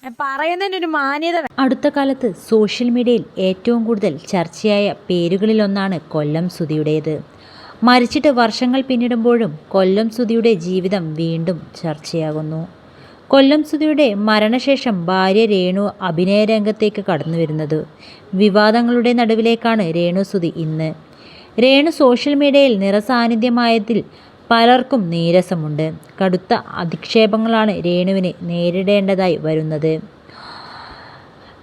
പറയുന്നതിനൊരു മാന്യത. അടുത്ത കാലത്ത് സോഷ്യൽ മീഡിയയിൽ ഏറ്റവും കൂടുതൽ ചർച്ചയായ പേരുകളിലൊന്നാണ് കൊല്ലം സുധിയുടേത്. മരിച്ചിട്ട് വർഷങ്ങൾ പിന്നിടുമ്പോഴും കൊല്ലം സുധിയുടെ ജീവിതം വീണ്ടും ചർച്ചയാകുന്നു. കൊല്ലം സുധിയുടെ മരണശേഷം ഭാര്യ രേണു അഭിനയരംഗത്തേക്ക് കടന്നു വരുന്നത്. വിവാദങ്ങളുടെ നടുവിലേക്കാണ് രേണു സുധി ഇന്ന്. രേണു സോഷ്യൽ മീഡിയയിൽ നിറസാന്നിധ്യമായതിൽ പലർക്കും നീരസമുണ്ട്. കടുത്ത അധിക്ഷേപങ്ങളാണ് രേണുവിന് നേരിടേണ്ടതായി വരുന്നത്.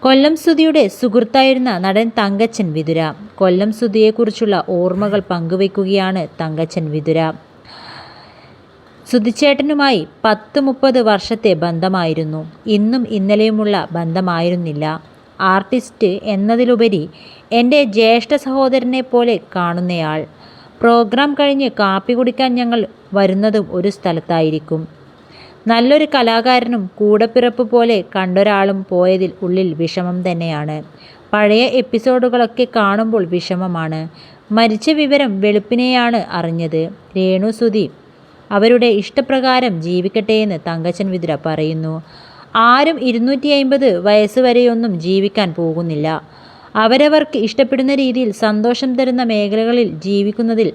കൊല്ലം സുധിയുടെ സുഹൃത്തായിരുന്ന നടൻ തങ്കച്ചൻ വിതുര കൊല്ലം സുധിയെക്കുറിച്ചുള്ള ഓർമ്മകൾ പങ്കുവയ്ക്കുകയാണ്. തങ്കച്ചൻ വിതുര സുധിച്ചേട്ടനുമായി 30 വർഷത്തെ ബന്ധമായിരുന്നു. ഇന്നും ഇന്നലെയുമുള്ള ബന്ധമായിരുന്നില്ല. ആർട്ടിസ്റ്റ് എന്നതിലുപരി എൻ്റെ ജ്യേഷ്ഠ സഹോദരനെ പോലെ കാണുന്നയാൾ. പ്രോഗ്രാം കഴിഞ്ഞ് കാപ്പി കുടിക്കാൻ ഞങ്ങൾ വരുന്നതും ഒരു സ്ഥലത്തായിരിക്കും. നല്ലൊരു കലാകാരനും കൂടപ്പിറപ്പ് പോലെ കണ്ടൊരാളും പോയതിൽ ഉള്ളിൽ വിഷമം തന്നെയാണ്. പഴയ എപ്പിസോഡുകളൊക്കെ കാണുമ്പോൾ വിഷമമാണ്. മരിച്ച വിവരം വെളുപ്പിനെയാണ് അറിഞ്ഞത്. രേണു സുധി അവരുടെ ഇഷ്ടപ്രകാരം ജീവിക്കട്ടെയെന്ന് തങ്കച്ചൻ വിതുര പറയുന്നു. ആരും 250 വയസ്സ് വരെയൊന്നും ജീവിക്കാൻ പോകുന്നില്ല. അവരവർക്ക് ഇഷ്ടപ്പെടുന്ന രീതിയിൽ സന്തോഷം തരുന്ന മേഖലകളിൽ ജീവിക്കുന്നതിൽ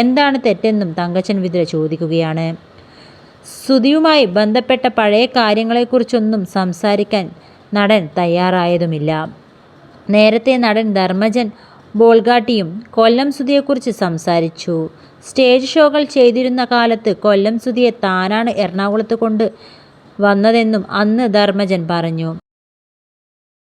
എന്താണ് തെറ്റെന്നും തങ്കച്ചൻ വിതുര ചോദിക്കുകയാണ്. സുധിയുമായി ബന്ധപ്പെട്ട പഴയ കാര്യങ്ങളെക്കുറിച്ചൊന്നും സംസാരിക്കാൻ നടൻ തയ്യാറായതുമില്ല. നേരത്തെ നടൻ ധർമ്മജൻ ബോൾഗാട്ടിയും കൊല്ലം സുധിയെക്കുറിച്ച് സംസാരിച്ചു. സ്റ്റേജ് ഷോകൾ ചെയ്തിരുന്ന കാലത്ത് കൊല്ലം സുധിയെ താനാണ് എറണാകുളത്ത് കൊണ്ട് വന്നതെന്നും അന്ന് ധർമ്മജൻ പറഞ്ഞു.